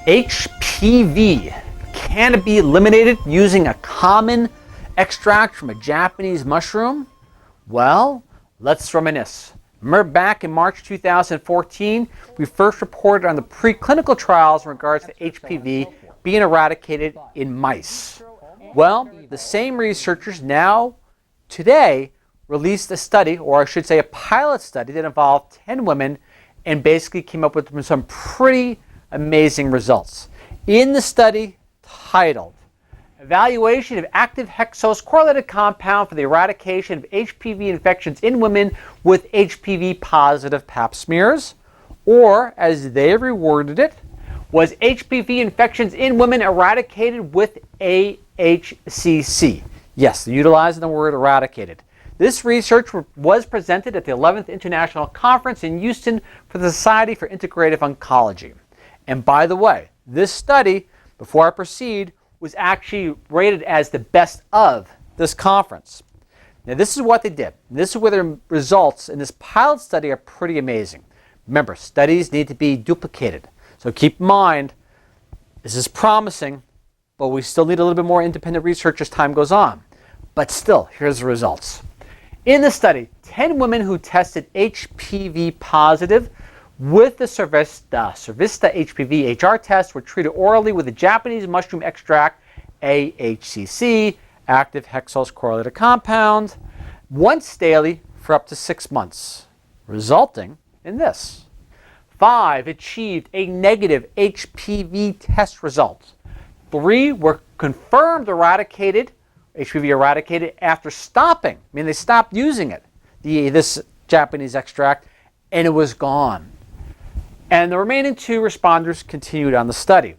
HPV, can it be eliminated using a common extract from a Japanese mushroom? Well, let's reminisce. Remember back in March 2014, we first reported on the preclinical trials in regards to HPV being eradicated in mice. Well, the same researchers now, today, released a study, or I should say a pilot study, that involved 10 women and basically came up with some pretty amazing results. In the study titled Evaluation of Active Hexose Correlated Compound for the Eradication of HPV Infections in Women with HPV-Positive Pap Smears, or as they reworded it, was HPV infections in women eradicated with AHCC. Yes, they're utilizing the word eradicated. This research was presented at the 11th International Conference in Houston for the Society for Integrative Oncology. And by the way, this study, before I proceed, was actually rated as the best of this conference. Now this is what they did. This is where the results in this pilot study are pretty amazing. Remember, studies need to be duplicated. So keep in mind, this is promising, but we still need a little bit more independent research as time goes on. But still, here's the results. In the study, 10 women who tested HPV positive with the Cervista HPV HR test were treated orally with a Japanese mushroom extract, AHCC, active hexose correlated compound, once daily for up to 6 months, resulting in this. 5 achieved a negative HPV test result. 3 were confirmed HPV eradicated after stopping. I mean, they stopped using it, this Japanese extract, and it was gone. And the remaining 2 responders continued on the study.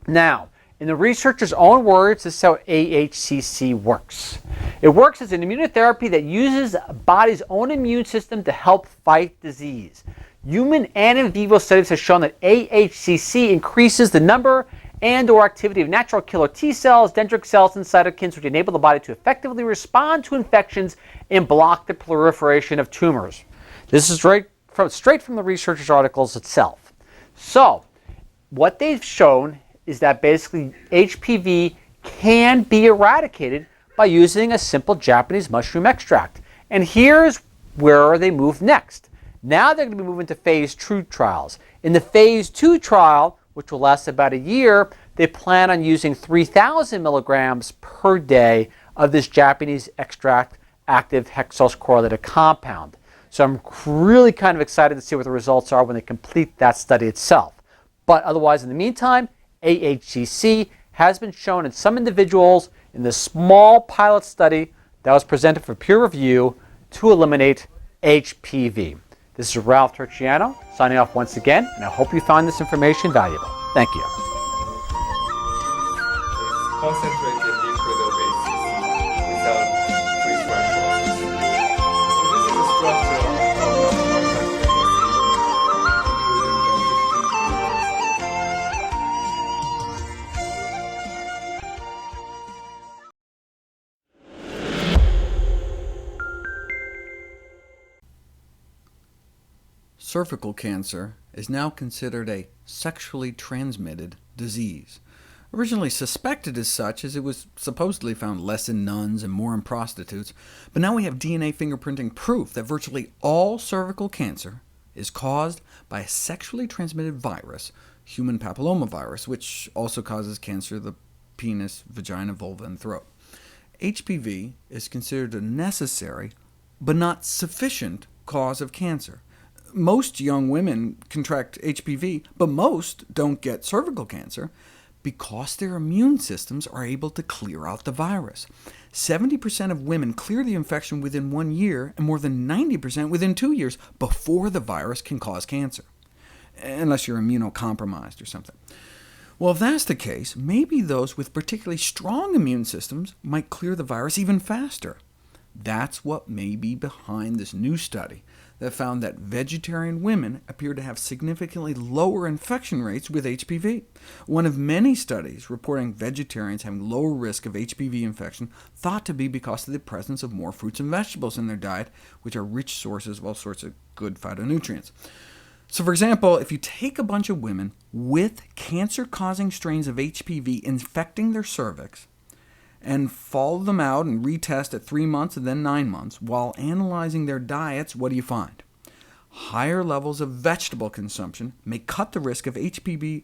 Now, in the researchers' own words, this is how AHCC works. It works as an immunotherapy that uses the body's own immune system to help fight disease. Human and in vivo studies have shown that AHCC increases the number and/or activity of natural killer T cells, dendritic cells, and cytokines, which enable the body to effectively respond to infections and block the proliferation of tumors. This is straight from the researchers' articles itself. So, what they've shown is that basically HPV can be eradicated by using a simple Japanese mushroom extract. And here's where they move next. Now they're going to be moving to phase 2 trials. In the phase 2 trial, which will last about a year, they plan on using 3,000 milligrams per day of this Japanese extract active hexose correlated compound. So I'm really kind of excited to see what the results are when they complete that study itself. But otherwise, in the meantime, AHCC has been shown in some individuals in this small pilot study that was presented for peer review to eliminate HPV. This is Ralph Turchiano signing off once again, and I hope you found this information valuable. Thank you. Concentrated liquid of HCC without freeze-drying process. So this is the structure of manufacturing Cervical cancer is now considered a sexually transmitted disease. Originally suspected as such, as it was supposedly found less in nuns and more in prostitutes, but now we have DNA fingerprinting proof that virtually all cervical cancer is caused by a sexually transmitted virus, human papillomavirus, which also causes cancer of the penis, vagina, vulva, and throat. HPV is considered a necessary, but not sufficient, cause of cancer. Most young women contract HPV, but most don't get cervical cancer because their immune systems are able to clear out the virus. 70% of women clear the infection within 1 year, and more than 90% within 2 years, before the virus can cause cancer, unless you're immunocompromised or something. Well, if that's the case, maybe those with particularly strong immune systems might clear the virus even faster. That's what may be behind this new study that found that vegetarian women appear to have significantly lower infection rates with HPV. One of many studies reporting vegetarians having lower risk of HPV infection, thought to be because of the presence of more fruits and vegetables in their diet, which are rich sources of all sorts of good phytonutrients. So for example, if you take a bunch of women with cancer-causing strains of HPV infecting their cervix, and follow them out and retest at 3 months and then 9 months, while analyzing their diets, what do you find? Higher levels of vegetable consumption may cut the risk of HPV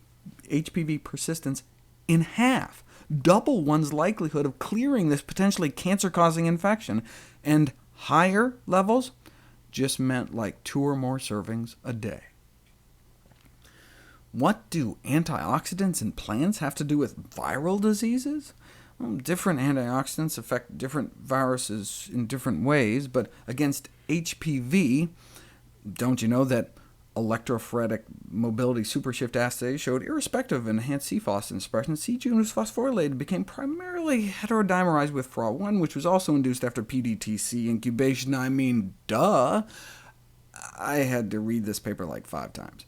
persistence in half, double one's likelihood of clearing this potentially cancer-causing infection, and higher levels just meant like 2 or more servings a day. What do antioxidants in plants have to do with viral diseases? Well, different antioxidants affect different viruses in different ways, but against HPV, don't you know that electrophoretic mobility supershift assays showed irrespective of enhanced C-phos expression, C. junus phosphorylated became primarily heterodimerized with FRA1, which was also induced after PDTC incubation. I mean, duh! I had to read this paper like 5 times.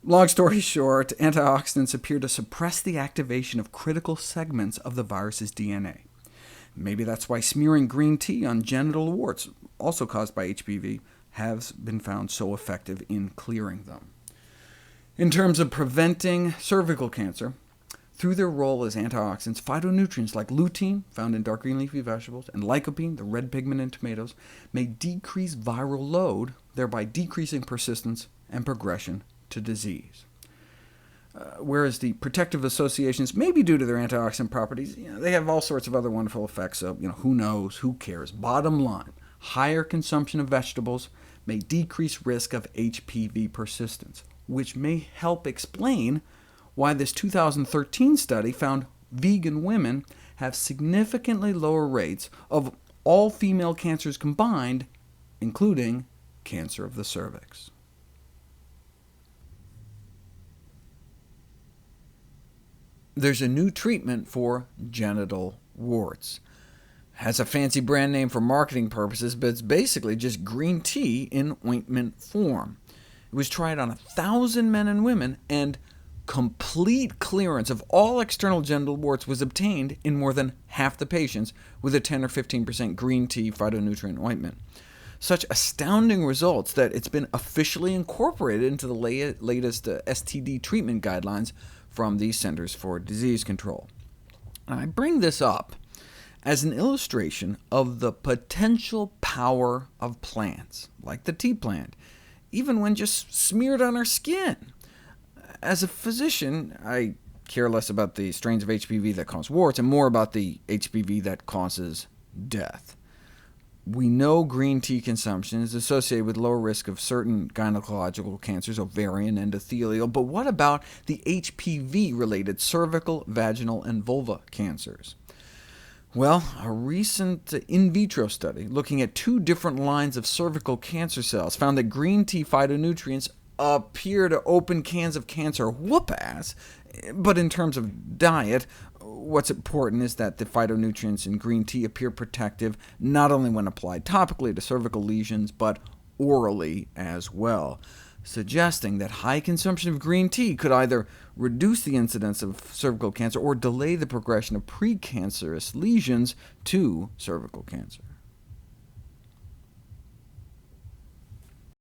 Long story short, antioxidants appear to suppress the activation of critical segments of the virus's DNA. Maybe that's why smearing green tea on genital warts, also caused by HPV, has been found so effective in clearing them. In terms of preventing cervical cancer, through their role as antioxidants, phytonutrients like lutein, found in dark green leafy vegetables, and lycopene, the red pigment in tomatoes, may decrease viral load, thereby decreasing persistence and progression to disease. Whereas the protective associations may be due to their antioxidant properties, they have all sorts of other wonderful effects, so who knows, who cares? Bottom line, higher consumption of vegetables may decrease risk of HPV persistence, which may help explain why this 2013 study found vegan women have significantly lower rates of all female cancers combined, including cancer of the cervix. There's a new treatment for genital warts. Has a fancy brand name for marketing purposes, but it's basically just green tea in ointment form. It was tried on 1,000 men and women, and complete clearance of all external genital warts was obtained in more than half the patients with a 10 or 15% green tea phytonutrient ointment. Such astounding results that it's been officially incorporated into the latest STD treatment guidelines from the Centers for Disease Control. And I bring this up as an illustration of the potential power of plants, like the tea plant, even when just smeared on our skin. As a physician, I care less about the strains of HPV that cause warts, and more about the HPV that causes death. We know green tea consumption is associated with lower risk of certain gynecological cancers, ovarian, endothelial, but what about the HPV-related cervical, vaginal, and vulva cancers? Well, a recent in vitro study looking at 2 different lines of cervical cancer cells found that green tea phytonutrients appear to open cans of cancer whoop-ass, but in terms of diet, what's important is that the phytonutrients in green tea appear protective not only when applied topically to cervical lesions, but orally as well, suggesting that high consumption of green tea could either reduce the incidence of cervical cancer or delay the progression of precancerous lesions to cervical cancer.